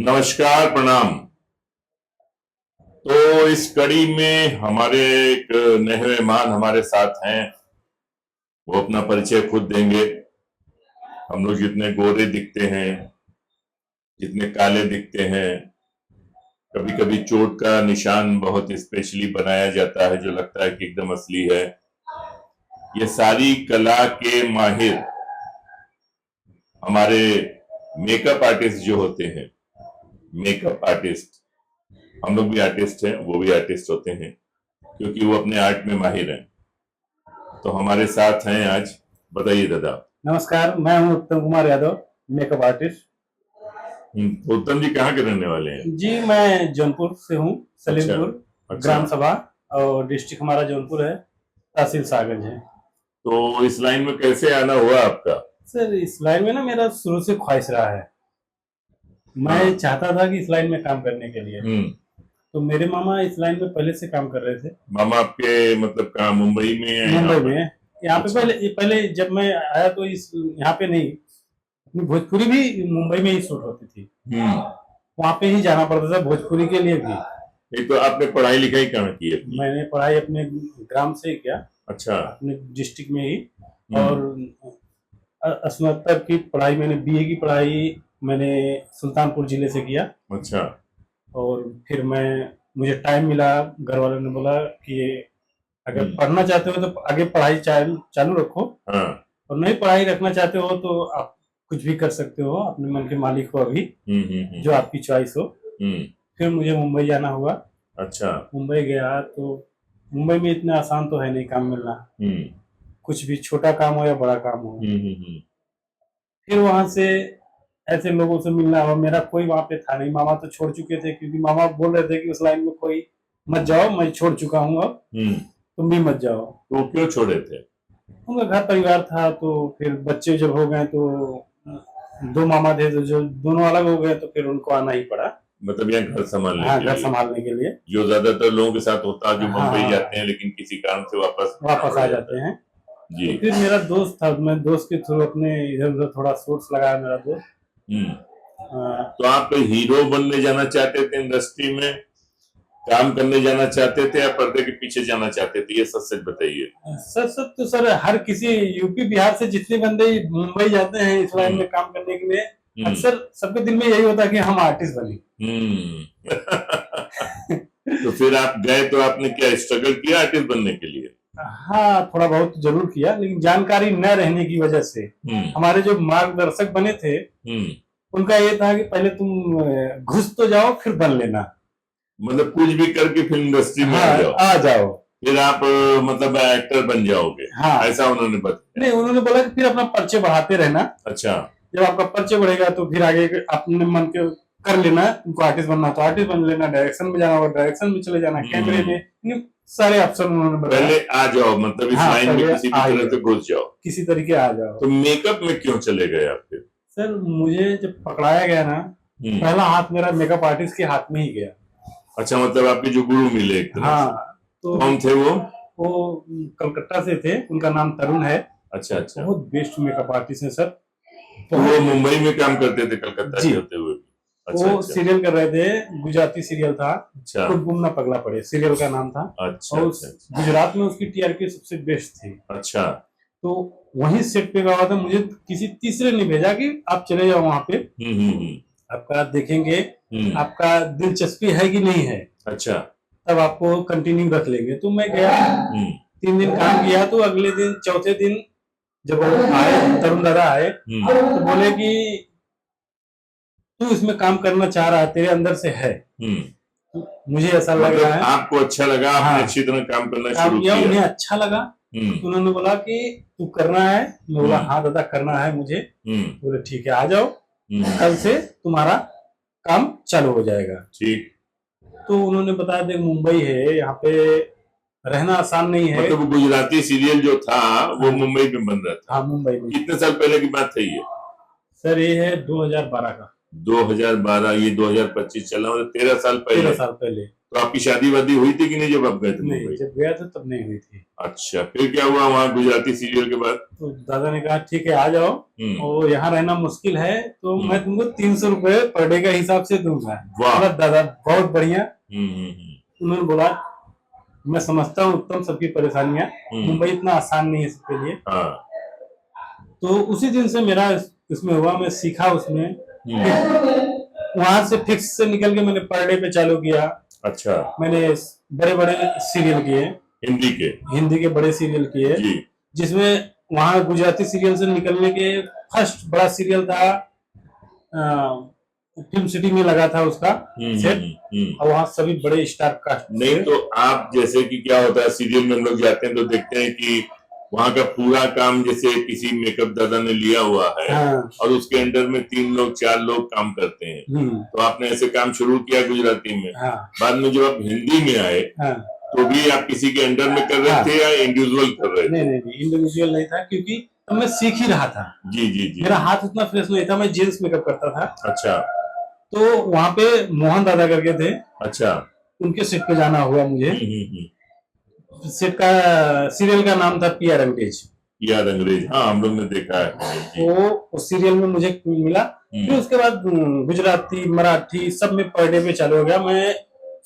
नमस्कार, प्रणाम। तो इस कड़ी में हमारे एक नए मेहमान हमारे साथ हैं। वो अपना परिचय खुद देंगे। हम लोग जितने गोरे दिखते हैं, जितने काले दिखते हैं, कभी कभी चोट का निशान बहुत स्पेशली बनाया जाता है जो लगता है कि एकदम असली है। ये सारी कला के माहिर हमारे मेकअप आर्टिस्ट जो होते हैं, मेकअप आर्टिस्ट, हम लोग भी आर्टिस्ट हैं, वो भी आर्टिस्ट होते हैं क्योंकि वो अपने आर्ट में माहिर हैं। तो हमारे साथ हैं आज। बताइए दादा। नमस्कार, मैं हूं उत्तम कुमार यादव, मेकअप आर्टिस्ट। तो उत्तम जी कहाँ के रहने वाले हैं? जी, मैं जौनपुर से हूं, सलीमपुर। अच्छा। ग्राम सभा और डिस्ट्रिक्ट हमारा जौनपुर है, तहसील सागंज है। तो इस लाइन में कैसे आना हुआ आपका? सर, इस लाइन में ना मेरा शुरू से ख्वाहिश रहा है। मैं हाँ। चाहता था कि इस लाइन में काम करने के लिए। तो मेरे मामा इस लाइन में पहले से काम कर रहे थे। मामा आपके मतलब कहाँ, मुंबई में या यहाँ मुंबई पर? में। यहाँ पे अच्छा। पहले जब मैं आया तो इस यहाँ पे नहीं, अपनी भोजपुरी भी मुंबई में ही शूट होती थी। वहाँ पे ही जाना पड़ता था भोजपुरी के लिए भी। ये तो आपने पढ़ाई लिखाई कहाँ की अपनी? मैंने पढ़ाई अपने ग्राम से ही किया, अच्छा। अपने डिस्ट्रिक्ट में ही। और स्नातक की पढ़ाई मैंने बीए की पढ़ाई मैंने सुल्तानपुर जिले से किया। अच्छा। और फिर मुझे टाइम मिला, घर वालों ने बोला कि अगर पढ़ना चाहते हो तो आगे पढ़ाई चालू रखो, हाँ। और नहीं पढ़ाई रखना चाहते हो तो आप कुछ भी कर सकते हो, अपने मन के मालिक हो अभी, जो आपकी चॉइस हो। फिर मुझे मुंबई जाना हुआ। अच्छा। मुंबई गया तो मुंबई में इतना आसान तो है नहीं काम मिलना, कुछ भी, छोटा काम हो या बड़ा काम हो। फिर वहां से ऐसे लोगों से मिलना हुआ। मेरा कोई वहां पे था नहीं, मामा तो छोड़ चुके थे, क्योंकि मामा बोल रहे थे कि उस लाइन में कोई मत जाओ, मैं छोड़ चुका हूँ, अब तुम भी मत जाओ। तो क्यों छोड़े थे? उनका घर परिवार था, तो फिर बच्चे जब हो गए तो दो मामा थे, तो जो दोनों अलग हो गए तो फिर उनको आना ही पड़ा। मतलब यहाँ घर संभालने हाँ, के घर लिए? संभालने के लिए। जो ज्यादातर लोगों के साथ होता है, जो हाँ, मुंबई जाते हैं लेकिन किसी कारण से वापस आ जाते हैं। जी। तो फिर मेरा दोस्त था, मैं दोस्त के थ्रू अपने इधर उधर थोड़ा सोर्स लगाया, मेरा दोस्त। तो आप हीरो बनने जाना चाहते थे, इंडस्ट्री में काम करने जाना चाहते थे, या पर्दे के पीछे जाना चाहते थे? ये सच सच बताइए। सच सच तो सर, हर किसी यूपी बिहार से जितने बंदे मुंबई जाते हैं इस लाइन में काम करने के लिए, अक्सर सबके दिल में यही होता है कि हम आर्टिस्ट बने। तो फिर आप गए तो आपने क्या स्ट्रगल किया आर्टिस्ट बनने के लिए? हाँ, थोड़ा बहुत जरूर किया, लेकिन जानकारी न रहने की वजह से हमारे जो मार्गदर्शक बने थे, उनका ये था कि पहले तुम घुस तो जाओ, फिर बन लेना। मतलब कुछ भी करके फिल्म इंडस्ट्री में आ जाओ, फिर आप मतलब एक्टर बन जाओगे। हाँ, ऐसा उन्होंने बताया? नहीं, उन्होंने बोला कि फिर अपना परिचय बढ़ाते रहना। अच्छा। जब आपका परिचय बढ़ेगा तो फिर आगे अपने मन के कर लेना, उनको आर्टिस्ट बनना तो आर्टिस्ट बन लेना, डायरेक्शन में जाना होगा डायरेक्शन में चले जाना, कैमरे में, सारे ऑप्शन उन्होंने बताया। पहले आ जाओ, मतलब इस लाइन में किसी भी तरह से घुस जाओ, किसी तरीके आ जाओ। तो मेकअप में क्यों चले गए आप फिर? सर, मुझे जब पकड़ाया गया ना, पहला हाथ मेरा मेकअप आर्टिस्ट के हाथ में ही गया। अच्छा, मतलब आपके जो गुरु मिले एक तरह से। हाँ। तो कौन थे वो? कलकत्ता से थे, उनका नाम तरुण है। अच्छा अच्छा। बहुत बेस्ट मेकअप आर्टिस्ट है सर। तो वो मुंबई में काम करते थे कलकत्ता से होते हुए? अच्छा, वो अच्छा। सीरियल कर रहे थे, गुजराती सीरियल था। अच्छा। खुद गुम ना पगला पड़े सीरियल का नाम था। अच्छा। और गुजरात में उसकी टीआरपी सबसे बेस्ट थी। अच्छा। तो वहीं सेट पे गया था, मुझे किसी तीसरे ने भेजा कि आप चले जाओ वहां पे, आपका देखेंगे, आपका दिलचस्पी है कि नहीं है। अच्छा। तब आपको कंटिन्यू रख लेंगे। तो मैं गया, 3 दिन काम किया, तो अगले दिन, चौथे दिन जब आए, तरुण दादा आए, तो बोले कि तू इसमें काम करना चाह रहा है, तेरे अंदर से है। मुझे ऐसा लग रहा है। आपको अच्छा लगा? आपने अच्छी तरह काम करना शुरू किया? उन्हें अच्छा लगा। उन्होंने बोला कि तू करना है। मैं बोला हाँ दादा, करना है मुझे। बोले ठीक है, आ जाओ, कल से तुम्हारा काम चालू हो जाएगा। ठीक। तो उन्होंने बताया, देख मुंबई है, यहाँ पे रहना आसान नहीं है। मतलब गुजराती सीरियल जो था वो मुंबई में बन रहा था? हाँ, मुंबई में। कितने साल पहले की बात है ये? सर, ये है 2012 का। 2012, ये 2025 चला, मतलब 13 साल पहले। 13 साल पहले। तो आपकी शादी वादी हुई थी कि नहीं जब आप गए थे नहीं, मुंबई? जब गया था तब नहीं हुई थी। अच्छा, फिर क्या हुआ वहाँ गुजराती सीरियल के बाद? तो दादा ने कहा ठीक है आ जाओ, और यहाँ रहना मुश्किल है तो मैं तुमको 300 रुपए पर डे का हिसाब से दूंगा। वाह दादा बहुत बढ़िया। उन्होंने बोला मैं समझता हूँ उत्तम सबकी परेशानियां, मुंबई इतना आसान नहीं है सबके लिए। तो उसी दिन से मेरा इसमें हुआ, मैं सीखा उसमें। वहां से फिक्स से निकल के मैंने पर डे पे चालू किया। अच्छा। मैंने बड़े बड़े सीरियल किए, हिंदी के बड़े सीरियल किए, जिसमें वहां गुजराती सीरियल से निकलने के फर्स्ट बड़ा सीरियल था, फिल्म सिटी में लगा था उसका सेट, और वहाँ सभी बड़े स्टार कास्ट। नहीं तो आप जैसे कि क्या होता है सीरियल में हम लोग जाते हैं तो देखते हैं कि वहाँ का पूरा काम जैसे किसी मेकअप दादा ने लिया हुआ है, और उसके अंडर में 3 लोग 4 लोग काम करते हैं। तो आपने ऐसे काम शुरू किया गुजराती में। बाद में जब आप हिंदी में आए तो भी आप किसी के अंडर में कर रहे थे या इंडिविजुअल कर रहे थे? नहीं, इंडिविजुअल नहीं था, क्योंकि तब मैं सीख ही रहा था। जी। मेरा हाथ उतना फ्रेश नहीं था, मैं जेंट्स मेकअप करता था। अच्छा। तो वहाँ पे मोहन दादा करके थे। अच्छा। उनके सेट पे जाना हुआ मुझे। सेट का सीरियल का नाम था पीआर अंग्रेज। हाँ हम लोग ने देखा है। तो उस सीरियल में मुझे मिला। फिर उसके बाद गुजराती मराठी सब में पर डे पे चालू हो गया, मैं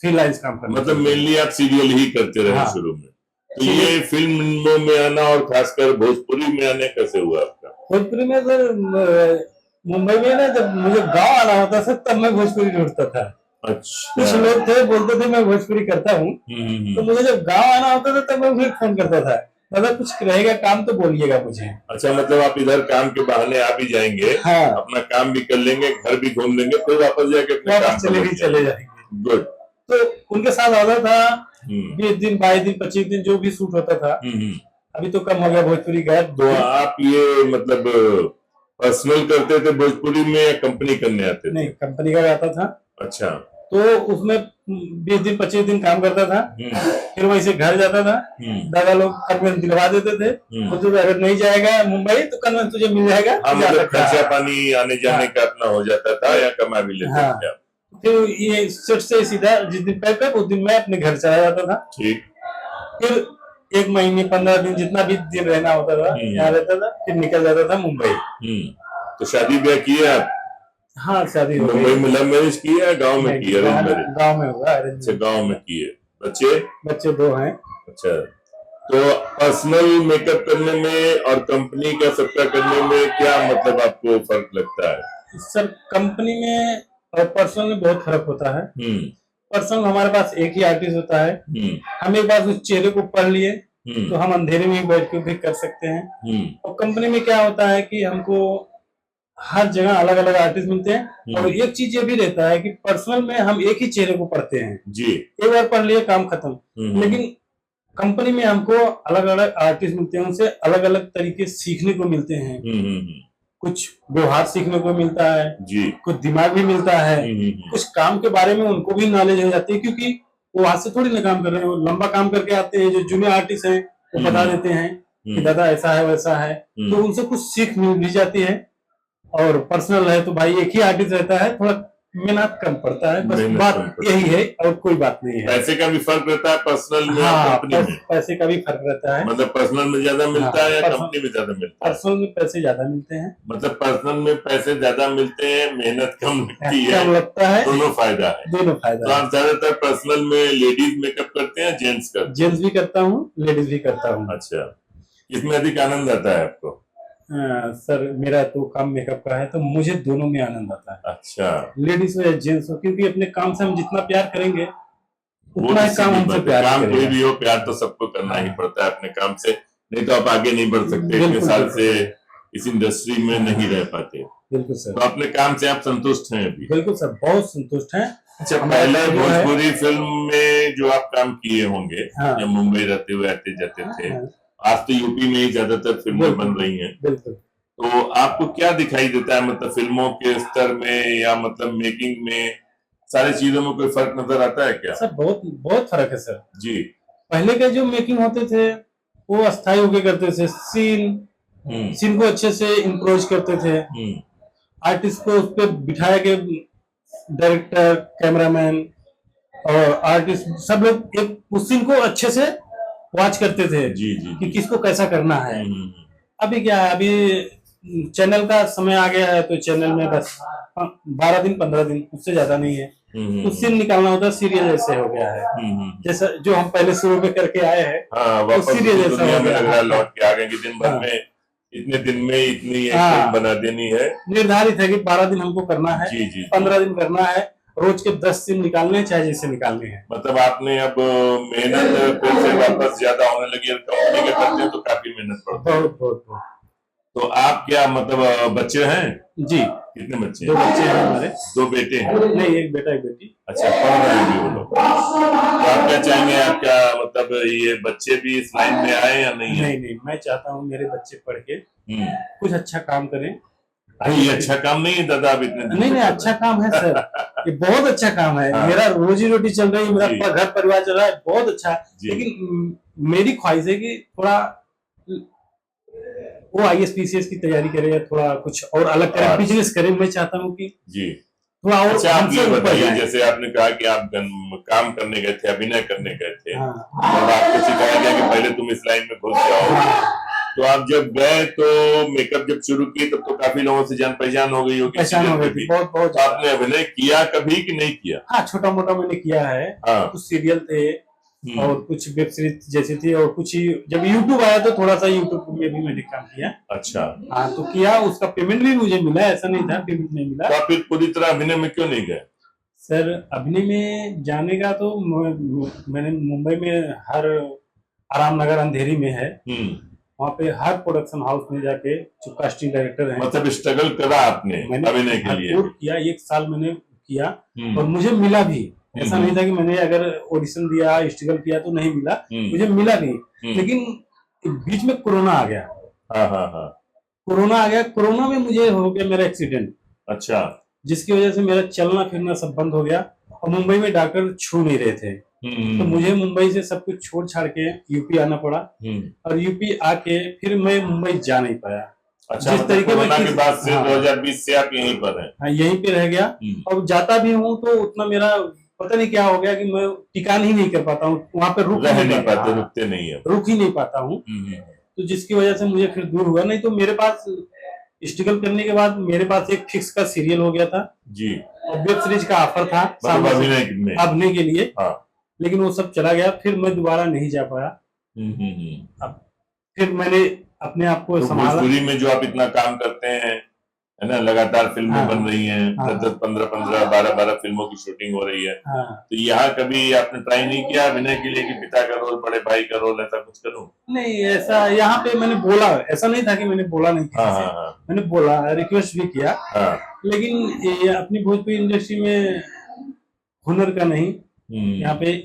फ्रीलांस काम करना। मतलब मेनली आप सीरियल ही करते रहे शुरू में। तो ये फिल्मों में आना और खासकर भोजपुरी में आने कैसे हुआ आपका? भोजपुरी में सर मुंबई में ना जब मुझे गांव आना होता था तब मैं भोजपुरी ढूंढता था। अच्छा। कुछ लोग थे बोलते थे मैं भोजपुरी करता हूँ, तो मुझे जब गांव आना होता था तब मैं फिर फोन करता था, दादा कुछ रहेगा काम तो बोलिएगा मुझे। अच्छा, मतलब आप इधर काम के बहाने आ भी जाएंगे। हाँ। अपना काम भी कर लेंगे, घर भी घूम लेंगे, फिर वापस जाके अपने काम चले जाएंगे। गुड। तो उनके साथ आता था 20 दिन 22 दिन 25 दिन जो भी शूट होता था। अभी तो कम हो गया भोजपुरी का। तो आप ये मतलब पर्सनल करते थे भोजपुरी में या कंपनी करने आते थे? नहीं, कंपनी का आता था। अच्छा। तो उसमें 20 दिन 25 दिन काम करता था, फिर वहीं से घर जाता था। दादा लोग कन्वेंस दिलवा देते थे, तो अगर नहीं जाएगा मुंबई तो कन्वेंस तुझे मिल जाएगा। मतलब खर्चा पानी आने जाने का अपना हो जाता था या कमा भी लेते थे आप? फिर ये सेट से सीधा जिस दिन पैक उस दिन मैं अपने घर चला जाता था। ठीक। फिर 1 महीने 15 दिन जितना भी दिन रहना होता था यहाँ रहता था, फिर निकल जाता था मुंबई। तो शादी ब्याह किए आप? हाँ, शादी हो गई। मुंबई में लव मैरिज की है, गाँव में की है? गाँव में होगा। अच्छा, गाँव में की है। बच्चे 2 हैं। अच्छा। तो पर्सनल मेकअप करने में और कंपनी का सबका करने में क्या मतलब आपको फर्क लगता है? सर कंपनी में और पर्सनल में बहुत फर्क होता है। पर्सनल हमारे पास एक ही आर्टिस्ट होता है, हम एक बार उस चेहरे को पढ़ लिए तो हम अंधेरे में बैठ के भी कर सकते हैं। और कंपनी में क्या होता है कि हमको हर जगह अलग अलग आर्टिस्ट मिलते हैं, और एक चीज ये भी रहता है कि पर्सनल में हम एक ही चेहरे को पढ़ते हैं जी, एक बार पढ़ लिए काम खत्म। लेकिन कंपनी में हमको अलग अलग आर्टिस्ट मिलते हैं, उनसे अलग अलग तरीके सीखने को मिलते हैं। कुछ व्यवहार सीखने को मिलता है जी, कुछ दिमाग भी मिलता है, कुछ काम के बारे में उनको भी नॉलेज हो जाती है, क्योंकि वो हाथ से थोड़ी ना काम कर रहे हैं, वो लंबा काम करके आते हैं। जो जूनियर आर्टिस्ट हैं वो बता देते हैं कि दादा ऐसा है वैसा है, तो उनसे कुछ सीख मिल भी जाती है। और पर्सनल है तो भाई एक ही आर्टिस्ट रहता है, थोड़ा मेहनत कम पड़ता है, बस बात यही है और कोई बात नहीं है। पैसे का भी फर्क रहता है पर्सनल में? हाँ, पैसे का भी फर्क रहता है। मतलब पर्सनल में ज्यादा मिलता है या कंपनी में ज्यादा मिलता है? पर्सनल में पैसे ज्यादा मिलते हैं। मतलब पर्सनल में पैसे ज्यादा मिलते हैं, मेहनत कम लगती है, कम लगता है, दोनों फायदा है। तो आप ज्यादातर पर्सनल में लेडीज मेकअप करते हैं जेंट्स करते हैं? जेंट्स भी करता हूँ, लेडीज भी करता हूँ। अच्छा, इसमें अधिक आनंद आता है आपको? सर मेरा तो काम मेकअप का है, तो मुझे दोनों में आनंद आता है। अच्छा। लेडीज हो या जेंट्स हो, क्योंकि अपने काम से हम जितना प्यार करेंगे उतना ही काम हमसे प्यार काम कोई भी हो, प्यार तो सबको करना ही पड़ता है अपने काम से, नहीं तो आप आगे नहीं बढ़ सकते। इतने साल से इस इंडस्ट्री में नहीं रह पाते। बिल्कुल सर। तो अपने काम से आप संतुष्ट हैं अभी? बिल्कुल सर, बहुत संतुष्ट हैं। अच्छा, पहले भोजपुरी फिल्म में जो आप काम किए होंगे, जब मुंबई रहते हुए आते जाते थे, आज तो यूपी में ही ज्यादातर फिल्में बन रही हैं। बिल्कुल। तो आपको क्या दिखाई देता है, मतलब फिल्मों के स्तर में या मतलब मेकिंग में, सारी चीजों में कोई फर्क नजर आता है क्या? सर बहुत बहुत फर्क है सर जी। पहले के जो मेकिंग होते थे वो अस्थायी होके करते थे, सीन को अच्छे से इम्प्रोज करते थे, आर्टिस्ट को उस पर बिठाया के डायरेक्टर, कैमरामैन और आर्टिस्ट सब लोग एक उस सीन को अच्छे से वॉच करते थे जी जी कि किसको कैसा करना है। हम्म, अभी क्या है, अभी चैनल का समय आ गया है तो चैनल में बस 12 दिन 15 दिन, उससे ज्यादा नहीं है। तो सीन निकालना होता है, सीरियल जैसे हो गया है। जैसा जो हम पहले शुरू में करके आए हैं, हाँ, वो सीरियल जैसा हो में लग रहा गया। है लौट के आ गए कि दिन भर हाँ। में इतने दिन में इतनी एक हाँ। फिल्म बना देनी है। निर्धारित है कि 12 दिन हमको करना है, जी जी 15 दिन करना है, रोज के 10 सीन निकालने हैं, चाहे जैसे निकालने हैं। मतलब आपने अब मेहनत फिर से वापस ज्यादा होने लगी है, कंपनी के करते हैं तो काफी मेहनत पड़ती है। बहुत बहुत बहुत। तो आप क्या मतलब बच्चे हैं? जी, कितने बच्चे 2 हैं? बच्चे हैं हमारे। 2 बेटे हैं? नहीं, 1 बेटा 1 बेटी। अच्छा, पढ़ रहे हैं भी वो लोग? तो आप क्या चाहेंगे, आप क्या मतलब ये बच्चे भी इस लाइन में आए या नहीं? नहीं नहीं, मैं चाहता हूँ मेरे बच्चे पढ़ के कुछ अच्छा काम करें। अरे ये अच्छा काम नहीं है दादा, आप इतने दिन नहीं नहीं, अच्छा काम है सर, ये बहुत अच्छा काम है। हाँ। मेरा रोजी रोटी चल रही है, मेरा घर परिवार चल रहा है, बहुत अच्छा है। जी। लेकिन मेरी ख्वाहिश है कि थोड़ा वो IAS PCS की तैयारी करे या थोड़ा कुछ और अलग करे, बिजनेस करे। मैं चाहता हूँ कि जी थोड़ा और। अच्छा, आप ये बताइए, जैसे आपने कहा कि आप काम करने गए थे, अभिनय करने गए थे, हाँ। और आपको सिखाया गया कि पहले तुम इस लाइन में घुस जाओ। तो आप जब गए तो मेकअप जब शुरू की तब तो काफी लोगों से जान पहचान हो गई होगी? पहचान हो गई थी, बहुत बहुत। तो आपने अभिनय किया कभी कि नहीं किया? हाँ, छोटा मोटा मैंने किया है। हाँ। कुछ सीरियल थे और कुछ वेब सीरीज जैसी थी, और कुछ ही जब यूट्यूब आया तो थोड़ा सा यूट्यूब में भी मैंने काम किया। अच्छा। हाँ, तो किया, उसका पेमेंट भी मुझे मिला, ऐसा नहीं था पेमेंट नहीं मिला। तो आप फिर पूरी तरह अभिनय में क्यों नहीं गए? सर, अभिनय में जाने का तो मैंने मुंबई में हर आराम नगर अंधेरी में है, वहाँ पे हर प्रोडक्शन हाउस में जाके जो कास्टिंग डायरेक्टर है, मतलब स्ट्रगल करा आपने अभिनय के लिए? किया, 1 साल मैंने किया और मुझे मिला भी। ऐसा नहीं था कि मैंने अगर ऑडिशन दिया, स्ट्रगल किया तो नहीं मिला, मुझे मिला भी। लेकिन बीच में कोरोना आ गया। हाँ हाँ हाँ। कोरोना आ गया, कोरोना में मुझे हो गया मेरा एक्सीडेंट। अच्छा। जिसकी वजह से मेरा चलना फिरना सब बंद हो गया, और मुंबई में डॉक्टर छू नहीं रहे थे। तो मुझे मुंबई से सब कुछ छोड़ छाड़ के यूपी आना पड़ा, और यूपी आके फिर मैं मुंबई जा नहीं पाया। अच्छा, जिस तरीके कोरोना के बाद से 2020 से आप यहीं पर हैं? हाँ, यहीं पे रह गया। और जाता भी हूँ तो उतना मेरा पता नहीं क्या हो गया कि मैं टिकान ही नहीं कर पाता हूँ वहाँ पे, रुक नहीं पाते, रुकते नहीं है, रुक ही नहीं पाता हूँ। तो जिसकी वजह से मुझे फिर दूर हुआ। नहीं तो मेरे पास स्ट्रगल करने के बाद मेरे पास एक फिक्स का सीरियल हो गया था जी, और वेब सीरीज का ऑफर था अभिनय के लिए। हाँ। लेकिन वो सब चला गया, फिर मैं दोबारा नहीं जा पाया। अब फिर मैंने अपने आप को संभाला। भोजपुरी में जो आप इतना काम करते हैं, है ना, लगातार फिल्में बन रही हैं, 10-10, 15-15, 12-12 फिल्मों की शूटिंग हो रही है। तो यहाँ कभी आपने ट्राई नहीं किया अभिनय के लिए कि पिता का रोल, बड़े भाई का रोल, ऐसा कुछ करूं? नहीं, ऐसा यहाँ पे मैंने बोला, ऐसा नहीं था कि मैंने बोला नहीं किसी से। मैंने बोला, रिक्वेस्ट भी किया। लेकिन ये अपनी भोजपुरी इंडस्ट्री में हुनर का नहीं, यहाँ पे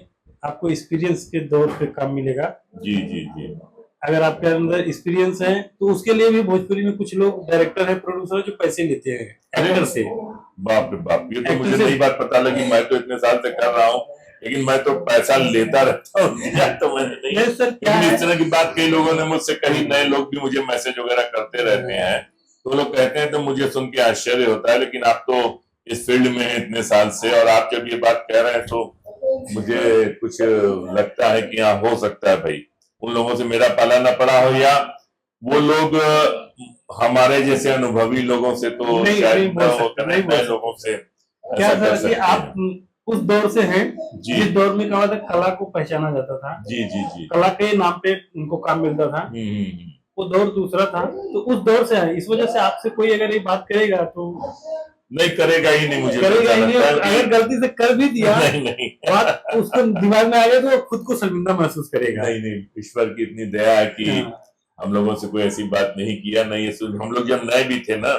आपको एक्सपीरियंस के दौर पे काम मिलेगा। जी जी जी। अगर आपके अंदर एक्सपीरियंस है तो उसके लिए भी भोजपुरी में कुछ लोग डायरेक्टर है, प्रोड्यूसर है, जो पैसे लेते हैं एक्टर से। बाप रे बाप, ये तो मुझे नई बात पता लगी। मैं तो इतने साल से कर रहा हूँ, लेकिन मैं तो पैसा लेता रहता हूँ, तो मैंने नहीं। सर, इस तरह की बात कई लोगों ने मुझसे कही, नए लोग भी मुझे मैसेज वगैरह करते रहते हैं, तो लोग कहते हैं, तो मुझे सुन के आश्चर्य होता है। लेकिन आप तो इस फील्ड में हैं इतने साल से, और आप जब ये बात कह रहे हैं तो मुझे कुछ लगता है कि हाँ, हो सकता है भाई उन लोगों से मेरा पाला ना पड़ा हो, या वो लोग हमारे जैसे अनुभवी लोगों से तो शायद नए लोगों से। क्या सर कि आप उस दौर से हैं जिस दौर में कहा था कला को पहचाना जाता था। जी जी जी। कला के नाम पे उनको काम मिलता था। वो दौर दूसरा था, तो उस दौर से है। इस वजह से आपसे कोई अगर ये बात करेगा तो नहीं करेगा ही नहीं, मुझे करेगा ही नहीं। अगर गलती से कर भी दिया नहीं बात उसको दिमाग में आ गया तो खुद को शर्मिंदा महसूस करेगा। नहीं, ईश्वर की इतनी दया है कि हम लोगों से कोई ऐसी बात नहीं किया। नहीं, हम लोग जब नए भी थे ना,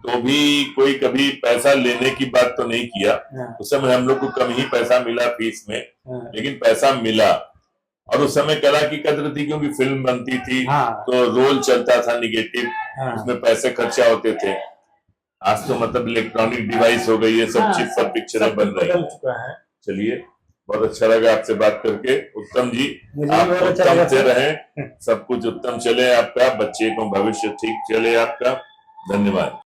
तो भी कोई कभी पैसा लेने की बात तो नहीं किया। उस समय हम लोग को कम ही पैसा मिला फीस में, लेकिन पैसा मिला। और उस समय कला की कदर थी, क्योंकि फिल्म बनती थी तो रोल चलता था निगेटिव, उसमें पैसे खर्चा होते थे। आज तो मतलब इलेक्ट्रॉनिक डिवाइस हो गई है, सब चिप पर पिक्चरें बन रही है। चलिए, बहुत अच्छा लगा आपसे बात करके। उत्तम जी, आप उत्तम से रहें, सब कुछ उत्तम चले आपका, बच्चे को भविष्य ठीक चले आपका। धन्यवाद।